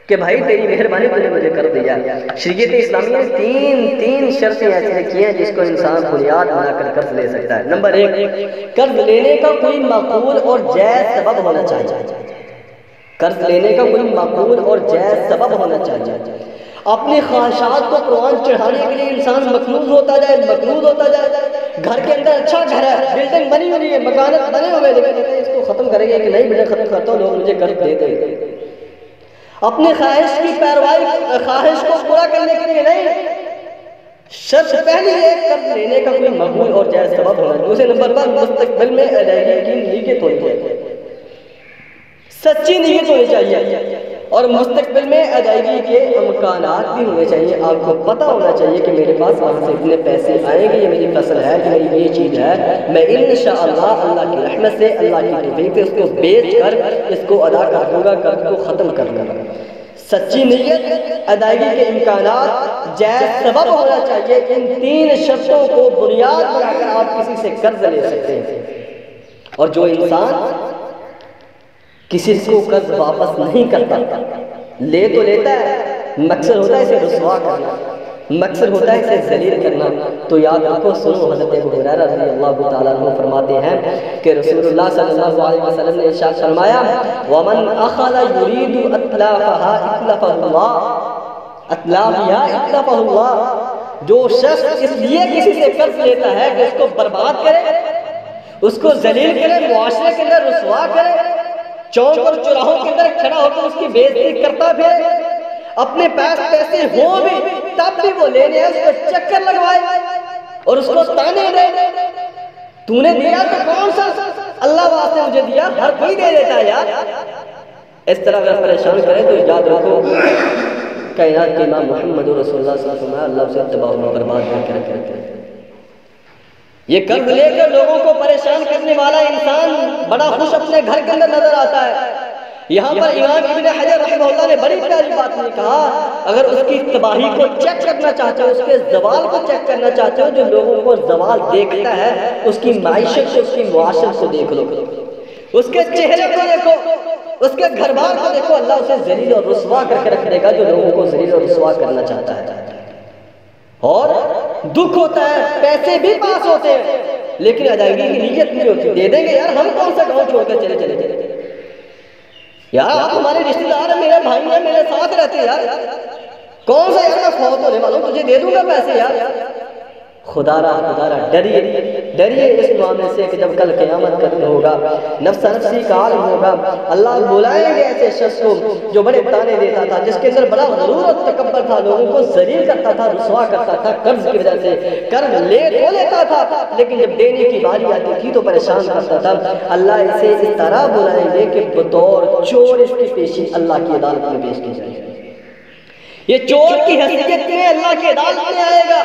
کہ بھائی تیری مہربانی تو نے مجھے قرض دیا۔ شریعت اسلامی نے تین شرطیں ایسی رکھی ہیں جس کو انسان بنیاد بنا کر قرض لے سکتا ہے۔ نمبر 1، قرض لینے کا کوئی معقول اور جائز سبب ہونا چاہیے۔ قرض لینے کا کوئی معقول اور جائز سبب ہونا چاہیے۔ اپنی خواہشات کو پروان چڑھانے کے لیے انسان مقروض ہوتا جائے، گھر کے اندر اچھا گھر ہے، بلڈنگ بنی ہوئی ہے، مکانات بنے ہوئے، لیکن اس کو ختم کریں گے کہ نہیں میں ختم کرتا ہوں، لوگ مجھے قرض دے دیں۔ اپنی خواہش کی پیروی، خواہش کو پورا کرنے کے لیے نہیں، شرط پہلی ہے قرض لینے کا کوئی معقول اور جائز سبب ہونا۔ دوسرے نمبر پر مستقبل میں ادائیگی کی نیت ہونی چاہیے، سچی نیت ہونی چاہیے، اور مستقبل میں ادائیگی کے امکانات بھی ہونے چاہیے۔ آپ کو پتہ ہونا چاہیے کہ میرے پاس وہاں سے اتنے پیسے آئیں گے، یہ میری فصل ہے، یہ میری یہ چیز ہے، میں انشاءاللہ اللہ کی رحمت سے، اللہ کی توفیق سے اس کو بیچ کر اس کو ادا کر دوں گا، قرض کو ختم کر دوں گا۔ سچی نیت، ادائیگی کے امکانات، جائز سبب ہونا چاہیے۔ ان 3 شرطوں کو بنیاد بنا کر آپ کسی سے قرض لے سکتے ہیں۔ اور جو انسان کسی کو قرض واپس نہیں کرتا، لے تو لیتا ہے، مقصد ہوتا ہے اسے رسوا کرنا، مقصد ہوتا ہے اسے ذلیل کرنا۔ تو یاد رکھو، سنو، حضرت ابو ہریرہ رضی اللہ تعالیٰ عنہ فرماتے ہیں کہ رسول اللہ صلی اللہ علیہ وسلم نے ارشاد فرمایا وَمَنْ أَخَذَ يُرِيدُ أَتْلَافَهَا إِتْلَفَهُ اللَّهُ أَتْلَافِهَا إِتْلَفَهُ اللَّهُ، جو شخص اس لیے کسی سے قرض لیتا ہے کہ اس کو برباد کرے، اس کو ذلیل کرے، معاشرے کے اندر رسوا کرے، چوک اور چوراہوں کے اندر کھڑا ہو کر اس کی بے عزتی کرتا پھرے، اپنے پاس پیسے ہوں بھی تب بھی وہ لینے ہیں، اس کو چکر لگوائے اور اس کو تانے دے، تو نے دیا تو کون سا اللہ واسطے مجھے دیا، ہر کوئی دے دیتا ہے یار۔ اس طرح اگر پریشان کرے تو یاد رکھو کائنات کے امام محمد رسول اللہ صلی اللہ علیہ وسلم اللہ اسے تباہ و برباد کر کے رکھتے ہیں۔ یہ قرض لے کر لوگوں کو پریشان کرنے والا انسان بڑا خوش اپنے گھر کے اندر نظر آتا ہے۔ یہاں پر امام ابن حجر رحمہ اللہ نے بڑی پیاری بات نے کہا، اگر اس کی تباہی کو چیک کرنا چاہتے ہو، اس کے زوال کو چیک کرنا چاہتے ہو، جو لوگوں کو زوال دیکھتا ہے اس کی معیشت کو، اس کی معاشرت کو دیکھ لو، اس کے چہرے کو دیکھو، اس کے گھر بار کو دیکھو، اللہ اسے ذلیل اور رسوا کر کے رکھ دے گا جو لوگوں کو ذلیل اور رسوا کرنا چاہتا ہے۔ اور دکھ ہوتا ہے، پیسے بھی پاس ہوتے ہیں لیکن ادائیگی کی نیت نہیں ہوتی، دے دیں گے یار، ہم کون سا گاؤں چھوڑ کر چلے یار، آپ ہمارے رشتہ دار ہیں، میرے بھائی ہیں، میرے ساتھ رہتے ہیں یار، کون سا یار میں فوت ہونے والا ہوں، تجھے دے دوں گا پیسے یار۔ خدا را ڈریے اس معاملے سے کہ جب کل قیامت کا دن ہوگا، نفس نفسی کا عالم ہوگا، اللہ بلائیں گے ایسے شخص کو جو بڑے تانے دیتا تھا، جس کے اندر بڑا غرور اور تکبر تھا، لوگوں کو ذلیل کرتا تھا، رسوا کرتا تھا، قرض کی وجہ سے قرض لے تو لیتا تھا لیکن جب دینے کی باری آتی تھی تو پریشان کرتا تھا۔ اللہ اسے اس طرح بلائیں گے کہ بطور چور اس کی پیشی اللہ کی عدالت میں پیش کی جائے گی۔ یہ چور کی حیثیت میں اللہ کی عدالت میں آئے گا۔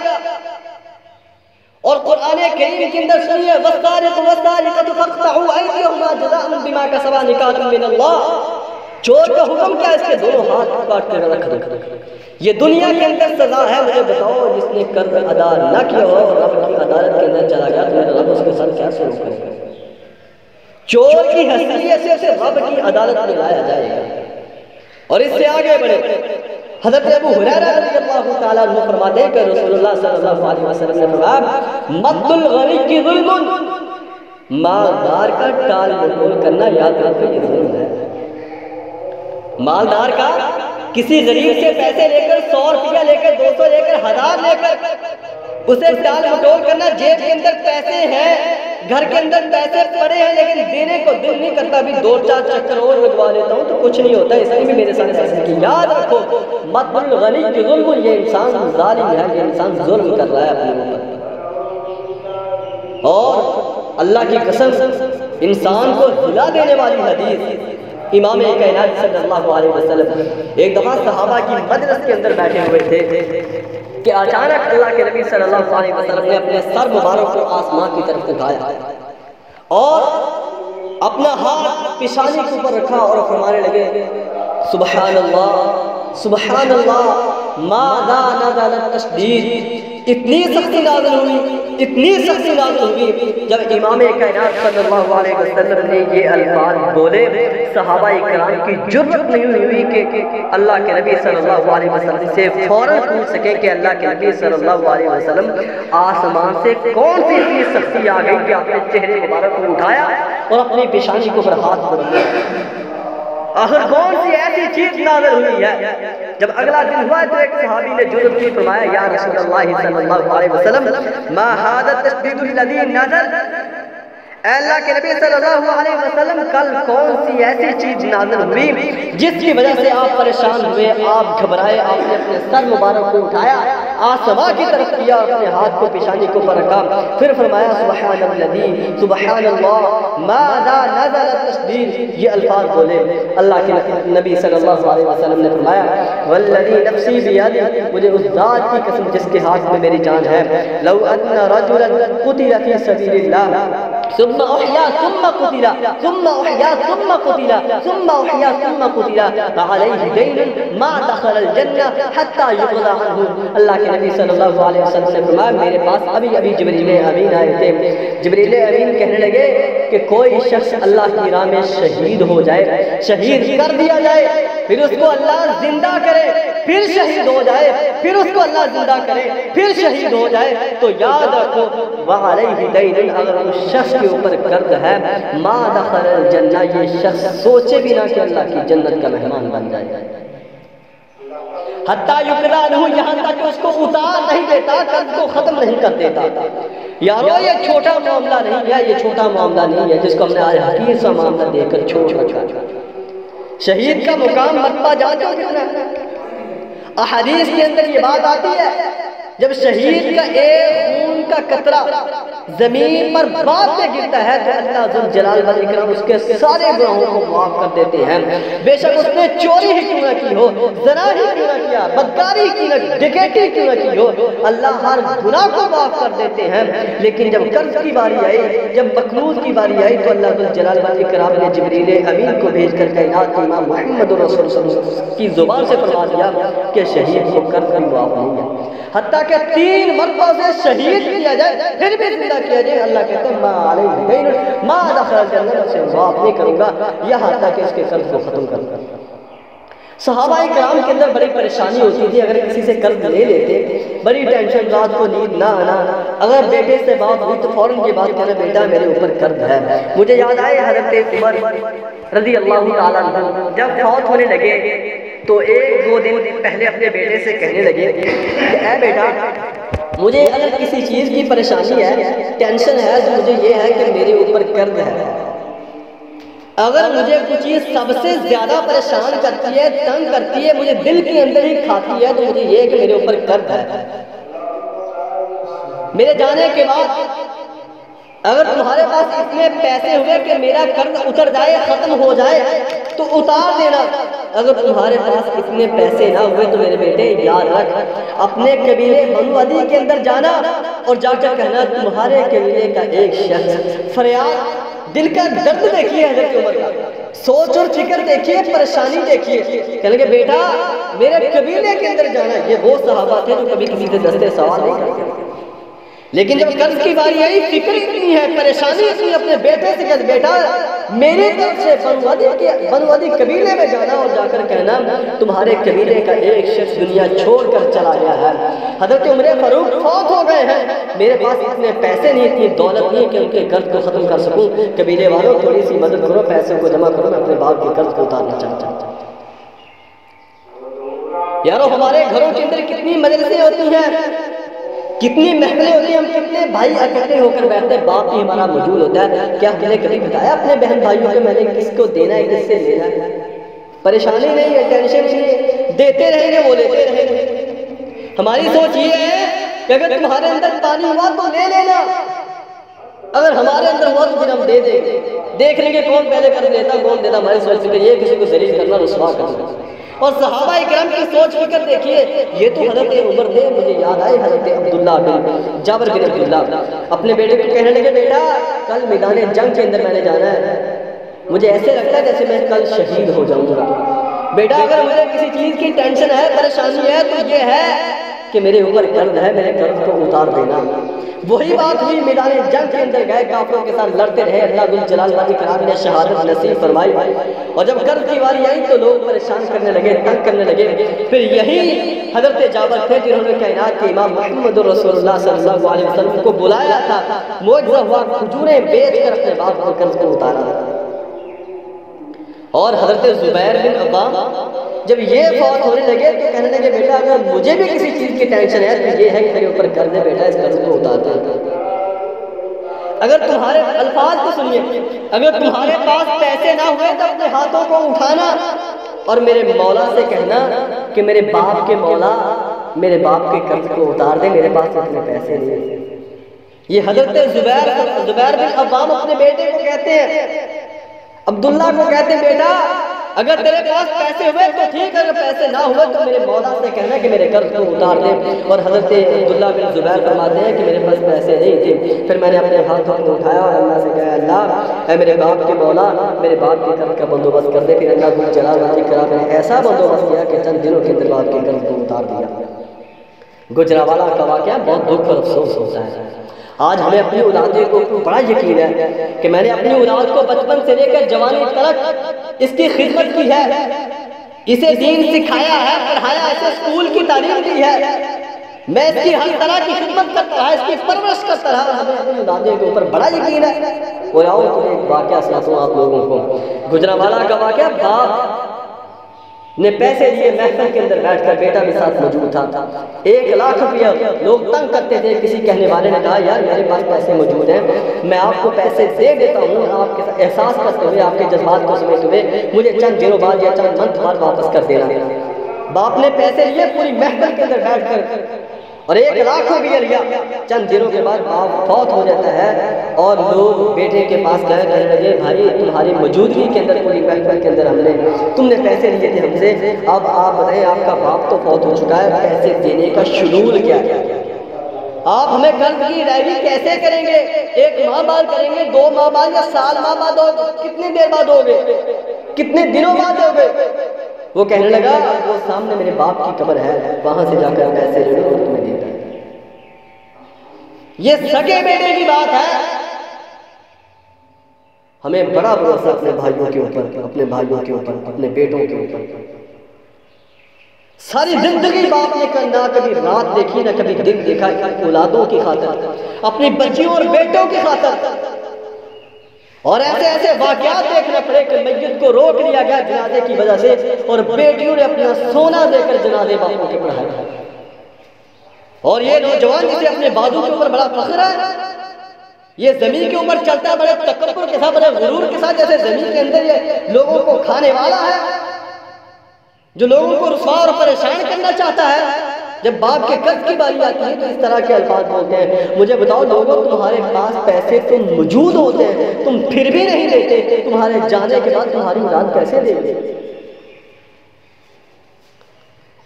اور قرآن کریم کے اندر سنیے وَالسَّارِقُ وَالسَّارِقَةُ فَاقْطَعُوا أَيْدِيَهُمَا جَزَاءً بِمَا كَسَبَا نِكَالٌ مِّنَ اللَّهِ، چور کا حکم کیا ہے؟ اس کے دونوں ہاتھ کاٹ کر رکھ دو، یہ دنیا کے اندر سزا ہے۔ مجھے بتاؤ، جس نے قرض ادا نہ کیا ہو اور رب کی عدالت کے اندر چلا گیا تو میرا رب اس کے ساتھ کیا سلوک کرے گا؟ چور کی حیثیت سے اسے رب کی عدالت میں لایا جائے گا۔ اور اس سے آگے بڑھے، حضرت ابو ہریرہ رضی اللہ تعالیٰ عنہ فرماتے ہیں کہ رسول اللہ صلی اللہ علیہ وسلم نے فرمایا مد الغنی کی ظلم، مالدار کا ٹال مٹول کرنا یاد رکھو یہ ظلم ہے۔ مالدار کا کسی غریب سے پیسے لے کر 100 روپیہ لے کر 200 لے کر 1000 لے کر اسے ٹال مٹول کرنا، جیب کے اندر پیسے ہیں، گھر کے اندر پیسے پڑے ہیں لیکن دینے کو دل نہیں کرتا، بھی 2-4 چکر اور لگوا لیتا ہوں تو کچھ نہیں ہوتا، اس لیے بھی میرے ساتھ ایسے کی۔ یاد رکھو مد الغنی کی ظلم، یہ انسان ظالم ہے، یہ انسان ظلم کر رہا ہے اپنے اوپر۔ اور اللہ کی قسم انسان کو ہلا دینے والی حدیث امام کائنات صلی اللہ علیہ وسلم ایک دفعہ صحابہ کی مجلس کے اندر بیٹھے ہوئے تھے کہ اچانک اللہ کے نبی صلی اللہ علیہ وسلم نے اپنے سر مبارک کو آسمان کی طرف اٹھایا اور اپنا ہاتھ پیشانی کے اوپر رکھا اور فرمانے لگے سبحان اللہ ماذا نزل التشدید، اتنی سختی نازل ہوئی جب امام کائنات صلی اللہ علیہ وسلم نے یہ الفاظ بولے، صحابہ اکرام کی جرأت نہیں ہوئی کہ اللہ کے نبی صلی اللہ علیہ وسلم سے فوراً پوچھ سکیں کہ اللہ کے نبی صلی اللہ علیہ وسلم آسمان سے کون سی اتنی سختی آ گئی کہ آپ نے چہرے مبارک کو اٹھایا اور اپنی پیشانی کے اوپر ہاتھ رکھا؟ آخر کون سی ایسی چیز نازل ہوئی ہے؟ جب اگلا دن ہوا تو ایک صحابی نے جرأت کی، فرمایا یا رسول اللہ صلی اللہ علیہ وسلم ما هذا التشدید الذی نزل، اے اللہ کے نبی صلی اللہ علیہ وسلم کل کون سی ایسی چیز نازل ہوئی جس کی وجہ سے آپ پریشان ہوئے، آپ گھبرائے، آپ نے اپنے سر مبارک کو اٹھایا، آسمان کی طرف کیا، اپنے ہاتھ کو پیشانی کو پر رکھا، پھر فرمایا سبحان الذی سبحان اللہ ماذا نزل التشدید، یہ الفاظ بولے۔ اللہ کے نبی صلی اللہ علیہ وسلم نے فرمایا والذی نفسی بیدی، مجھے اس ذات کی قسم جس کے ہاتھ میں میری جان ہے، لو ان رجلا قتل فی سبیل اللہ، ثم احیا ثم قتل ثم احیا ثم قتل ثم احیا ثم قتل وعلیہ دین ما دخل الجنہ حتی یقضى عنہ. اللہ کے نبی صلی اللہ علیہ وسلم نے فرمایا میرے پاس ابھی جبریل امین آئے تھے. جبریل امین کہنے لگے کہ کوئی شخص اللہ کی راہ میں شہید ہو جائے, شہید کر دیا جائے, پھر اس کو اللہ زندہ کرے, پھر شہید ہو جائے, پھر اس کو اللہ زندہ کرے, پھر شہید ہو جائے, تو یاد رکھو وعلیہ دین, اگر اس شخص کے اوپر قرض ہے, ما دخل الجنہ, یہ شخص سوچے بھی نہ کہ اللہ کی جنت کا مہمان بن جائے. حتیٰ یقضى عنہ, یہاں تک کہ اس کو اتار نہیں دیتا, قرض کو ختم نہیں کر دیتا. یارو یہ چھوٹا معاملہ نہیں ہے, یہ چھوٹا معاملہ نہیں ہے جس کو ہم نے آج حقیر سا معاملہ دے کر چھوڑ رکھا. شہید کا مقام مرتبہ جانتے ہو کتنا ہے؟ احادیث کے اندر یہ بات آتی ہے جب شہید کا ایک خون کا قطرہ زمین پر بات میں گرتا ہے تو اللہ ذوالجلال والاکرام اس کے سارے گناہوں کو معاف کر دیتے ہیں. بے شک اس نے چوری ہی کیوں نہ کی ہو, زنا ہی کیوں نہ کیا, بدکاری کیوں نہ کی, ڈکیتی کیوں نہ کی ہو, اللہ ہر گناہ کو معاف کر دیتے ہیں. لیکن جب قرض کی باری آئی, جب مقروض کی باری آئی, تو اللہ ذوالجلال والاکرام نے جبریل امین کو بھیج کر کائنات کے امام محمد رسول صلی اللہ علیہ وسلم کی زبان سے فرما دیا کہ شہید کو قرض بھی معاف نہیں ہے. حتیٰ کہ 3 مرتبہ سے شہید کیا جائے پھر بھی زندہ کیا جائے, اللہ کہتے ہیں ما علیہ دین ما دخل الجنہ, سے معاف نہیں کروں گا یہاں تک کہ اس کے قرض کو ختم کر دوں. صحابہ کرام کے اندر بڑی پریشانی ہوتی تھی, اگر کسی سے قرض لے لیتے بڑی ٹینشن, رات کو نیند نہ آنا. اگر بیٹے سے بات ہوئی تو فوراً یہ بات کہنا بیٹا میرے اوپر قرض ہے. مجھے یاد آئے حضرت عمر رضی اللہ تعالیٰ عنہ جب فوت ہونے لگے تو 1-2 دن پہلے اپنے بیٹے سے کہنے لگے کہ اے بیٹا مجھے اگر کسی چیز کی پریشانی ہے, ٹینشن ہے, تو مجھے یہ ہے کہ میرے اوپر قرض ہے. اگر مجھے کوئی چیز سب سے زیادہ پریشان کرتی ہے, تنگ کرتی ہے, مجھے دل کے اندر ہی کھاتی ہے, تو مجھے یہ ہے کہ میرے اوپر قرض ہے. میرے جانے کے بعد اگر تمہارے پاس اتنے پیسے ہوئے کہ میرا قرض اتر جائے, ختم ہو جائے, تو اتار دینا. اگر تمہارے پاس اتنے پیسے نہ ہوئے تو میرے بیٹے یاد رکھ, اپنے قبیلے بنو عدی کے اندر جانا اور جا کر کہنا تمہارے قبیلے کا ایک شخص فریاد, دل کا درد دیکھیے حضرت عمر کا, سوچ اور فکر دیکھیے, پریشانی دیکھیے. کہنے کہ بیٹا میرے قبیلے کے اندر جانا. یہ وہ صحابہ تھے جو کبھی کسی سے دستے سوال نہیں کرتے, لیکن جب قرض کی باری آئی فکر اتنی ہے, پریشانی اتنی, اپنے بیٹے سے کہتے بیٹا میرے طرف سے بنو عدی قبیلے میں جانا اور جا کر کہنا تمہارے قبیلے کا ایک شخص دنیا چھوڑ کر چلا گیا ہے. حضرت عمر فاروق فوت ہو گئے ہیں, میرے پاس اتنے پیسے نہیں, اتنی دولت نہیں کہ ان کے قرض کو ختم کر سکوں. قبیلے والوں تھوڑی سی مدد کرو, پیسے کو جمع کرو, میں اپنے باپ کے قرض کو اتارنا چاہتا ہوں. یارو ہمارے گھروں کے اندر کتنی مجلسیں ہوتی ہیں, کتنی محفلیں ہوتی ہیں, ہم کتنے بھائی اکٹھے ہو کر بیٹھتے ہیں, باپ ہی ہمارا موجود ہوتا ہے. کیا ہم نے کبھی بتایا اپنے بہن بھائیوں کو میں نے کس کو دینا ہے, کس سے لینا ہے؟ پریشانی نہیں ہے, ٹینشن نہیں ہے, دیتے رہیں گے وہ لیتے رہیں گے. ہماری سوچ یہ ہے کہ اگر تمہارے اندر پانی ہوا تو لے لینا, اگر ہمارے اندر ہوا تو پھر ہم دے دیں گے. دیکھ لیں گے کون پہلے کر دیتا کون دیتا. ہماری سوچ فکر یہ کسی کو ذلیل کرنا, رسوا کرنا. اور صحابہ کرام کی سوچ فکر دیکھیے, یہ تو حضرت عمر تھے. مجھے یاد آئے حضرت عبداللہ بن جابر بن عبداللہ اپنے بیٹے کو کہنے لگے بیٹا کل میدان جنگ کے اندر میں نے جانا ہے, مجھے ایسے لگتا ہے جیسے میں کل شہید ہو جاؤں گا. بیٹا اگر مجھے کسی چیز کی ٹینشن ہے, پریشانی ہے, تو یہ ہے کہ میرے اوپر قرض ہے, میرے قرض کو اتار دینا. وہی بات ہوئی, میدان جنگ کے اندر گئے, کافروں کے ساتھ لڑتے رہے, اللہ ذوالجلال والاکرام نے شہادت نصیب فرمائی. اور جب قرض کی باری آئی تو لوگ پریشان کرنے لگے, تنگ کرنے لگے. پھر یہی حضرت جابر تھے جنہوں نے کائنات کے امام محمد رسول اللہ صلی اللہ علیہ وسلم کو بلایا تھا, معجزہ ہوا, کھجوریں بیچ کر اپنے باپ کے قرض کو اتارا. اور حضرت زبیر بن عوام جب یہ فوت ہونے لگے تو کہنے لگے بیٹا اگر مجھے بھی کسی چیز کی ٹینشن ہے تو یہ ہے کہ میرے اوپر قرض ہے, بیٹا اس قرض کو اتار دے. اگر تمہارے الفاظ کو سنیے, اگر تمہارے پاس پیسے نہ ہوئے تو اپنے ہاتھوں کو اٹھانا اور میرے مولا سے کہنا کہ میرے باپ کے مولا میرے باپ کے قرض کو اتار دے, میرے پاس اتنے پیسے نہیں. یہ حضرت زبیر بن عوام اپنے بیٹے کو کہتے ہیں, عبداللہ کو کہتے ہیں بیٹا اگر تیرے پاس پیسے ہوئے تو ٹھیک ہے، اگر پیسے نہ ہوئے تو میرے مولا سے کہنا کہ میرے قرض کو اتار دے۔ اور حضرت عبداللہ بن زبیر فرماتے ہیں کہ میرے پاس پیسے نہیں تھے، پھر میں نے اپنے ہاتھوں کو اٹھایا اور اللہ سے کہا اللہ اے میرے باپ کے مولا میرے باپ کے قرض کا بندوبست کر دے۔ پھر اللہ ذو الجلال والاکرام نے ایسا بندوبست کیا کہ چند دنوں کے اندر باپ کے قرض کو اتار دیا۔ گجرانوالہ کا واقعہ بہت دکھ اور افسوس ہوتا ہے۔ آج ہمیں اپنی اولادیں کو بڑا یقین ہے کہ میں نے اپنی اولاد کو بچپن سے لے کر جوانی تک اس کی خدمت کی ہے، اسے دین سکھایا ہے، پڑھایا، اسے اسکول کی تعلیم دی ہے، میں اس کی ہر طرح کی خدمت کرتا رہا، اس کی پرورش کرتا رہا۔ ہمیں اپنی اولادیں کے اوپر بڑا یقین ہے۔ اور آؤ تمہیں ایک واقعہ سناتا ہوں آپ لوگوں کو، گجرانوالہ کا واقعہ۔ باپ نے پیسے دیے، محفل کے اندر بیٹھ کر، بیٹا بھی ساتھ موجود تھا۔ 1 لاکھ روپیہ لوگ تنگ کرتے تھے، کسی کہنے والے نے کہا یار میرے پاس پیسے موجود ہیں، میں آپ کو پیسے دے دیتا ہوں، آپ کے ساتھ احساس کرتے ہوئے، آپ کے جذبات کو سمجھتے ہوئے مجھے چند دنوں بعد یا چند منتھ بعد واپس کر دینا۔ باپ نے پیسے لیے، پوری محفل کے اندر بیٹھ کر، اور 1 لاکھ روپیہ لیا۔ چند دنوں کے بعد باپ فوت ہو جاتا ہے اور لوگ بیٹے کے پاس گئے، کہنے لگے بھائی تمہاری موجودگی کے اندر، پوری محفل کے اندر تم نے پیسے لیے تھے ہم سے، اب آپ بتائیں آپ کا باپ تو فوت ہو چکا ہے، پیسے دینے کا شیڈول کیا ہے؟ آپ ہمیں قرض کی ادائیگی کیسے کریں گے؟ 1 ماہ بعد کریں گے، 2 ماہ بعد، یا سال ماہ بعد ہوگا؟ کتنے دیر بعد ہوگے؟ کتنے دنوں بعد ہوگے؟ وہ کہنے لگا وہ سامنے میرے باپ کی قبر ہے، وہاں سے جا کر پیسے لے لو اور تمہیں دیتا ہے۔ یہ سگے بیٹے کی بات ہے۔ ہمیں بڑا بھروسہ اپنے بھائیوں کے اوپر، اپنے بھائیوں کے اوپر، اپنے بیٹوں کے اوپر۔ ساری زندگی باپ نے نہ کبھی رات دیکھی نہ کبھی دن دیکھا، اولادوں کی خاطر، اپنی بچیوں اور بیٹوں کی خاطر۔ اور ایسے واقعات دیکھنا پڑے کہ میت کو روک لیا گیا جنازے کی وجہ سے، اور بیٹیوں نے اپنا سونا دے کر جنازے باپوں کے پڑھائے۔ اور یہ نوجوان جسے اپنے بازو کے اوپر بڑا فخر ہے، یہ زمین کے اوپر چلتا ہے بڑے تکبر کے ساتھ، بڑے غرور کے ساتھ، جیسے زمین کے اندر یہ لوگوں کو کھانے والا ہے، جو لوگوں کو رسوا اور پریشان کرنا چاہتا ہے۔ جب باپ کے قرض کی باری آتی ہے تو اس طرح کے الفاظ بولتے ہیں۔ مجھے بتاؤ لوگوں، تمہارے پاس پیسے تو موجود ہوتے ہیں، تم پھر بھی نہیں دیتے، تمہارے جانے کے بعد تمہاری اولاد کیسے دے گی؟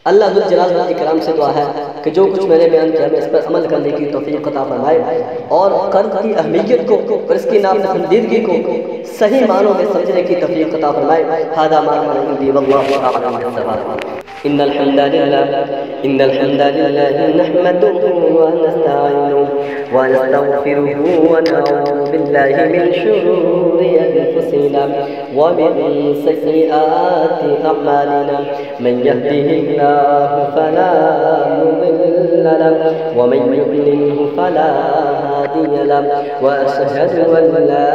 اللہ ذو الجلال والاکرام سے دعا ہے کہ جو کچھ میں نے بیان کیا میں اس پر عمل کرنے کی توفیق عطا فرمائے، اور قرض کی اہمیت کو اور اس کی ناپسندیدگی کو صحیح معنوں میں سمجھنے کی توفیق عطا فرمائے۔ ھذا ما كان عندي والله اعلم بالصواب۔ ان الحمد لله نحمده ونستعينه ونستغفره ونعوذ بالله من شرور انفسنا ومن سيئات اعمالنا، من يهده الله فلا مضل له ومن يضلله فلا هادي له، واشهد ان لا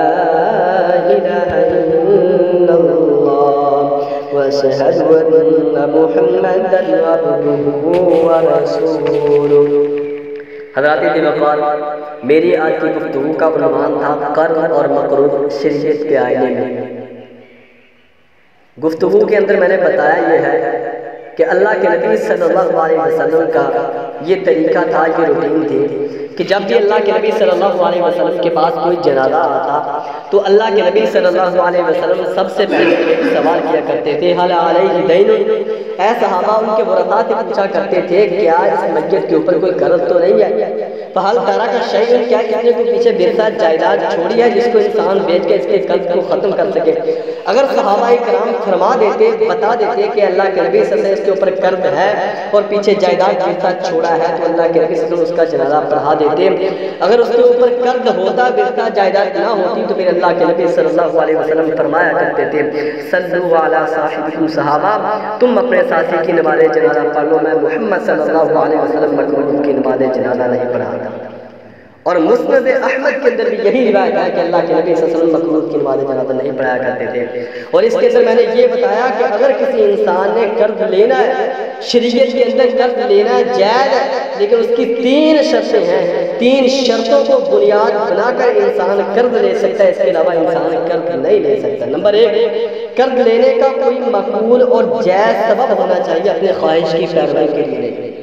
اله الا الله واشهد ان محمدا عبده ورسوله۔ حضرات وقار، میری آج کی گفتگو کا عنوان تھا قرض اور مقروض شریعت کے آئینے میں۔ گفتگو کے اندر میں نے بتایا یہ ہے کہ اللہ کے نبی صلی اللہ علیہ وسلم کا یہ طریقہ تھا، یہ روٹین تھی کہ جب بھی اللہ کے نبی صلی اللہ علیہ وسلم کے پاس کوئی جنازہ آتا تو اللہ کے نبی صلی اللہ علیہ وسلم سب سے پہلے ایک سوال کیا کرتے تھے، حل علیہ دین، اے صحابہ ان کے ورثاء سے پوچھا کرتے تھے کیا اس میت کے اوپر کوئی قرض تو نہیں ہے؟ فہل ترک شیء، کیا اس نے کوئی پیچھے ورثہ جائیداد چھوڑی ہے جس کو انسان بیچ کے اس کے قرض کو ختم کر سکے؟ اگر صحابہ کرام فرما دیتے، بتا دیتے کہ اللہ کے نبی صلی اللہ علیہ وسلم اس کے اوپر قرض ہے اور پیچھے جائیداد ورثہ چھوڑا ہے، تو اللہ کے نبی صلی اللہ علیہ وسلم اس کا جنازہ پڑھا دیتے۔ اگر اس کے اوپر قرض ہوتا، ورثہ جائیداد نہ ہوتی، تو پھر اللہ کے نبی صلی اللہ علیہ وسلم فرمایا کرتے تھے صلوا علی صاحبکم، صحابہ تم اپنے ساتھی کی نماز جنازہ پڑھ لو، میں محمد صلی اللہ علیہ وسلم مکروہ کی نماز جنازہ نہیں پڑھاتا۔ اور مسند احمد کے اندر بھی یہی روایت ہے کہ اللہ کے نبی صلی اللہ علیہ وسلم مقروض کی نماز جنازہ نہیں پڑھایا کرتے تھے۔ اور اس کے اندر میں نے یہ بتایا کہ اگر کسی انسان نے قرض لینا ہے، شریعت کے اندر قرض لینا جائز ہے، لیکن اس کی 3 شرطیں ہیں، 3 شرطوں کو بنیاد بنا کر انسان قرض لے سکتا ہے، اس کے علاوہ انسان قرض نہیں لے سکتا۔ نمبر 1، قرض لینے کا کوئی معقول اور جائز سبب ہونا چاہیے، اپنے خواہش کی پیروی کے لیے،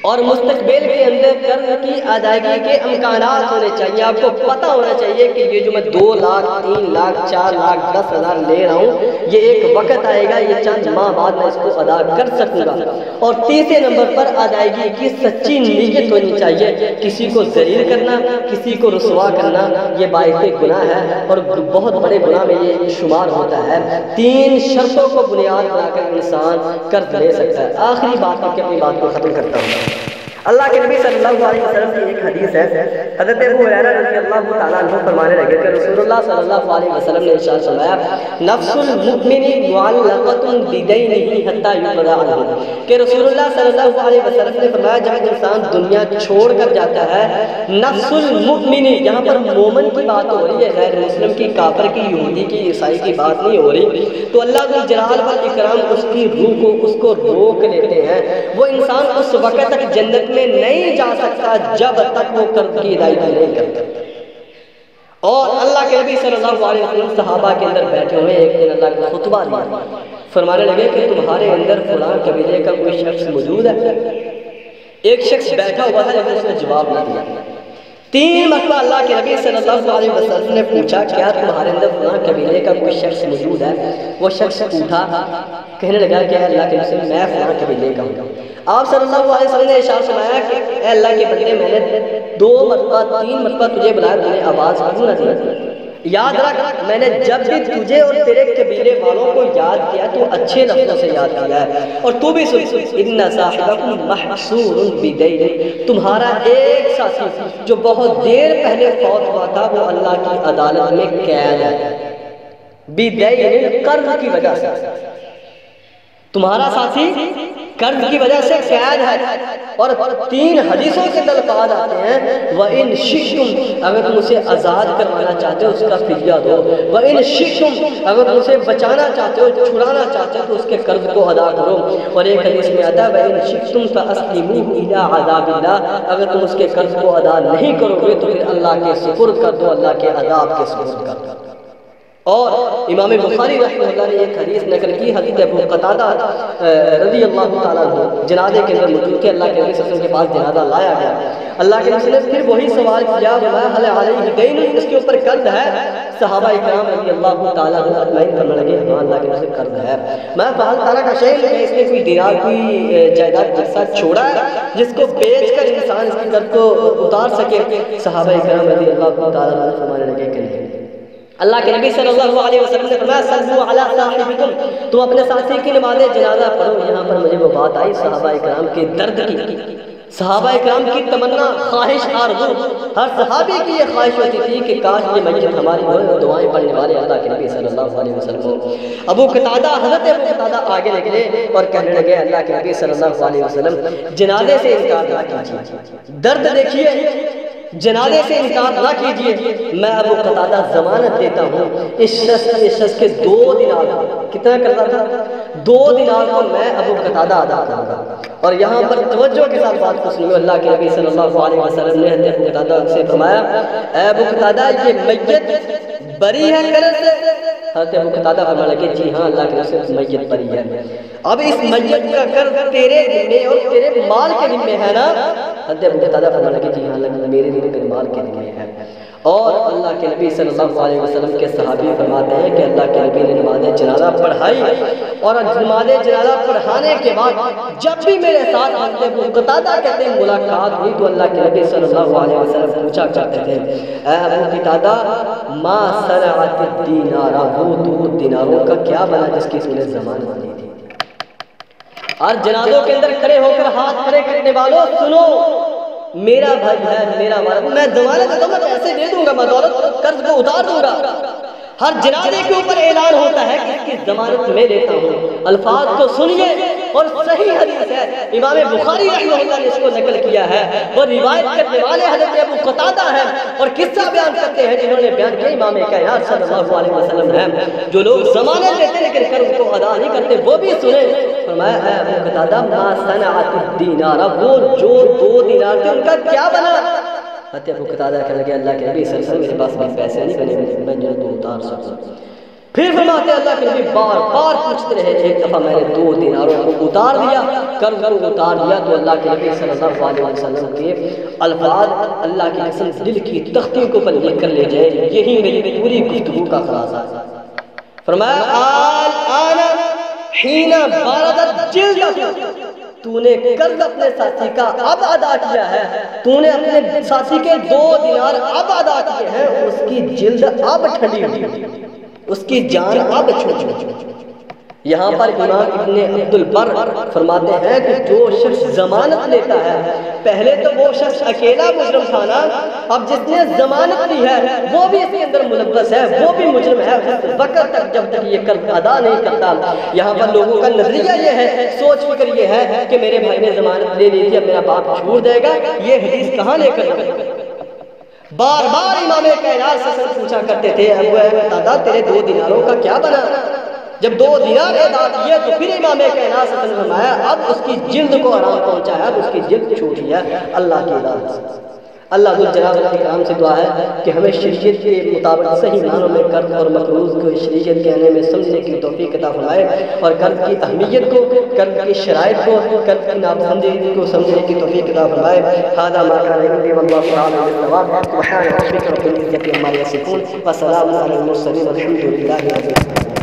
اور مستقبل کے اندر قرض کی ادائیگی کے امکانات ہونے چاہیے. آپ کو پتہ ہونا چاہیے کہ یہ جو میں 2 لاکھ 3 لاکھ 4 لاکھ 10,000 لے رہا ہوں یہ ایک وقت آئے گا, یہ چند ماہ بعد میں اس کو ادا کر سکوں گا. اور تیسرے نمبر پر ادائیگی کی سچی نیت ہونی چاہیے. کسی کو ذلیل کرنا, کسی کو رسوا کرنا یہ باعث گناہ ہے اور بہت بڑے گناہ میں یہ شمار ہوتا ہے. 3 شرطوں کو بنیاد بنا کر انسان قرض لے سکتا ہے. آخری بات کر کے اپنی بات کو ختم کرتا ہوں. اللہ کے نبی صلی اللہ علیہ وسلم کی ایک حدیث ہے. حضرت ابو ہریرہ رضی اللہ تعالیٰ عنہ فرمانے لگے کہ رسول اللہ صلی اللہ علیہ وسلم نے ارشاد فرمایا نفس المؤمن معلقۃ بدینہ حتی یقضى عنہ, کہ رسول اللہ صلی اللہ علیہ وسلم نے فرمایا جب انسان دنیا چھوڑ کر جاتا ہے, نفس المؤمن, یہاں پر مومن کی بات ہو رہی ہے, غیر مسلم کی, کافر کی, یہودی کی, عیسائی کی بات نہیں ہو رہی, تو اللہ ذو جلال و اکرام اس کی روح کو اس کو روک لیتے ہیں. وہ انسان اس وقت تک جنت میں نہیں جا سکتا جب تک وہ قرض کی ادائیگی نہیں کرتا. اور اللہ کے نبی صلی اللہ علیہ وسلم صحابہ کے اندر بیٹھے ہوئے ایک دن اللہ کا خطبہ دیا, فرمانے لگے کہ تمہارے اندر فلاں قبیلے کا کوئی شخص موجود ہے. ایک شخص بیٹھا ہوا تھا لیکن اس نے جواب نہ دیا. 3 مرتبہ اللہ کے نبی صلی اللہ علیہ وسلم نے پوچھا کیا تمہارے اندر فلاں قبیلے کا کوئی شخص موجود ہے؟ وہ شخص اٹھا, کہنے لگا کہ اللہ کے رسول میں فلاں قبیلے کا ہوں. آپ صلی اللہ علیہ وسلم نے ارشاد فرمایا کہ اے اللہ کے بندے میں نے 2 مرتبہ 3 مرتبہ تجھے بلایا, تم نے آواز کیوں نہ دی؟ یاد رکھ میں نے جب بھی تجھے اور تیرے قبیلے والوں کو یاد کیا تو اچھے لفظوں سے یاد کیا ہے. اور تو بھی سن ان صاحبکم محصور بدین, تمہارا ایک ساتھی جو بہت دیر پہلے فوت ہوا تھا وہ اللہ کی عدالت میں قید ہے, بدین قرض کی وجہ سے. تمہارا ساتھی قرض کی وجہ سے قید ہے. اور 3 حدیثوں کے الفاظ آتے ہیں وَإِن شِئْتُمْ, اگر تم اسے آزاد کروانا چاہتے ہو اس کا فدیہ دو. وَإِن شِئْتُمْ, اگر تم اسے بچانا چاہتے ہو چھڑانا چاہتے ہو تو اس کے قرض کو ادا کرو. اور ایک حدیث میں آتا ہے وَإِن شِئْتُمْ فَأَسْلِمُوا إِلَىٰ عَذَابِ اللَّهِ, اگر تم اس کے قرض کو ادا نہیں کرو گے تو پھر اللہ کے سپرد کر دو, اللہ کے عذاب کے سپرد کر دو. اور امام بخاری رحمہ اللہ نے ایک حدیث نقل کی, حدیث ابو قتادہ رضی اللہ تعالیٰ عنہ جنازے کے اندر موجود کہ اللہ کے نبی صلی اللہ علیہ وسلم کے پاس جنازہ لایا گیا. اللہ کے نبی نے پھر وہی سوال کیا وما هل علیہ دین, اس کے اوپر قرض ہے؟ صحابہ کرام رضی اللہ تعالیٰ عنہ اجمعین فرمانے لگے ہاں اللہ کے نبی قرض ہے. میں فعل تعالیٰ کا شیء ہے, اس نے کوئی دینار کوئی جائیداد کے ساتھ چھوڑا ہے جس کو بیچ کر انسان اس کی قرض کو اتار سکے؟ صحابہ کرام رضی اللہ تعالیٰ عنہ فرمانے لگے کہ نہیں. اللہ کے نبی صلی اللہ علیہ وسلم نے فرمایا صلوا علی صاحبکم, تم اپنے ساتھی کی نماز جنازہ پڑھو. یہاں پر مجھے وہ بات آئی صحابہ کرام کے درد کی, صحابہ کرام کی تمنا, خواہش, آرزو. ہر صحابی کی یہ خواہش ہوتی تھی کہ کاش یہ میت ہماری ہو, دعائیں پڑھنے والے اللہ کے نبی صلی اللہ علیہ وسلم ہو. ابو قتادہ, حضرت ابو قتادہ آگے نکلے اور کہنے لگے اللہ کے نبی صلی اللہ علیہ وسلم جنازے سے انکار نہ کیجیے. درد دیکھیے, جنازے سے انکار نہ کیجیے. میں ابو قتادہ ضمانت دیتا ہوں اس شخص کے 2 دینار, کتنا کرتا تھا 2 دینار کو میں ابو قتادہ ادا کروں گا. اور یہاں پر توجہ کے ساتھ بات کو سنیے. اللہ کے نبی صلی اللہ علیہ وسلم نے حضرت ابو قتادہ سے فرمایا اے ابو قتادہ یہ میت بری ہے قرض سے؟ حضرت ابو قتادہ فرمانے لگے جی ہاں اللہ کے نبی میت بری ہے. اب اس میت کا قرض تیرے ذمے اور تیرے مال کے ذمے ہے نا؟ حضرت ابو قتادہ فرمانے لگے جی ہاں میرے مال کے ذمے ہے. اور اللہ کے نبی صلی اللہ علیہ وسلم کے صحابی فرماتے ہیں کہ اللہ کے نبی نے نماز جنازہ پڑھائی, اور نماز جنازہ پڑھانے کے بعد جب بھی میرے ساتھ حضرت ابو قتادہ کہتے ہیں ملاقات ہوئی تو اللہ کے نبی صلی اللہ علیہ وسلم پوچھا کرتے تھے اے ابو قتادہ ما صنعت الدینار, وہ 2 دیناروں کا کیا بنا جس کی تم نے ضمانت دی تھی. اور جنازوں کے اندر کھڑے ہو کر ہاتھ کھڑے کرنے والوں سنو, میرا بھائی ہے, میرا مال, میں ضمانت دیتا ہوں, میں پیسے دے دوں گا, میں دولت قرض کو اتار دوں گا. ہر جنازے کے اوپر اعلان ہوتا ہے کہ اس کی ضمانت میں دیتا ہوں. الفاظ کو سنیے, اور صحیح حدیث ہے, امام بخاری رحمہ اللہ نے اس کو نقل کیا ہے, اور روایت کرنے والے حضرت ابو قتادہ ہیں, اور قصہ بیان کرتے ہیں جنہوں نے بیان کیا امام کائنات صلی اللہ علیہ وسلم ہیں. جو لوگ ضمانت دیتے لیکن قرض کو ادا نہیں کرتے وہ بھی سنیں. فرمایا اے ابو قتادہ ما صنعت الدینار, وہ جو 2 دینار تھے ان کا کیا بنا؟ حضرت ابو قتادہ کہنے لگے اللہ کے نبی صلی اللہ علیہ وسلم میرے پاس بھی پیسے نہیں بنے, میں جو تو اتار سکتا. پھر فرماتے اللہ کے نبی بار بار پوچھتے رہے، ایک دفعہ میں نے 2 دیناروں کو اتار دیا، قرض کو اتار دیا، تو اللہ کے نبی صلی اللہ علیہ وسلم کے الفاظ اللہ کی قسم دل کی تختیوں کو پر لکھ کر لے جائے، یہی میری پوری گفتگو کا خلاصہ ہے۔ فرمایا آل حین باردت جلدت، تو نے قرض اپنے ساتھی کا اب ادا کیا ہے، تو نے اپنے ساتھی کے 2 دینار اب ادا کیے ہیں، اس کی جلد اب ٹھنڈی ہوئی، اس کی جان اب چھوٹی۔ یہاں پر امام ابن عبد البر فرماتے ہیں کہ جو شخص ضمانت لیتا ہے، پہلے تو وہ شخص اکیلا مجرم تھا نا، اب جس نے ضمانت لی ہے وہ بھی اس کے اندر ملوث ہے، وہ بھی مجرم ہے اس وقت تک جب تک یہ قرض ادا نہیں کرتا۔ یہاں پر لوگوں کا نظریہ یہ ہے، سوچ فکر یہ ہے کہ میرے بھائی نے ضمانت لے لی تھی، اب میرا باپ چھوڑ دے گا، یہ حدیث کہاں لے کر جائے؟ بار بار امام کائنات سے پوچھا کرتے تھے، ابو دادا تیرے 2 دیناروں کا کیا بنا؟ جب 2 دینار ادا کیے تو پھر امام کائنات سے فرمایا اب اس کی جلد کو آرام پہنچا ہے، اب اس کی جلد چھوٹی ہے اللہ کی اطاعت سے۔ اللہ ذوالجلال والاکرام سے دعا ہے کہ ہمیں شریعت کے مطابق صحیح معنوں میں قرض اور مقروض کو شریعت کہنے میں سمجھنے کی توفیق عطا فرمائے، اور قرض کی اہمیت کو، قرض کی شرائط کو، قرض کی ناپسندیدگی کو سمجھنے کی توفیق عطا فرمائے۔ ھذا ما کان عندی واللہ تعالی بالصواب، سبحان ربک رب العزة عما یصفون، وسلام علی المرسلین، والحمد للہ رب العالمین۔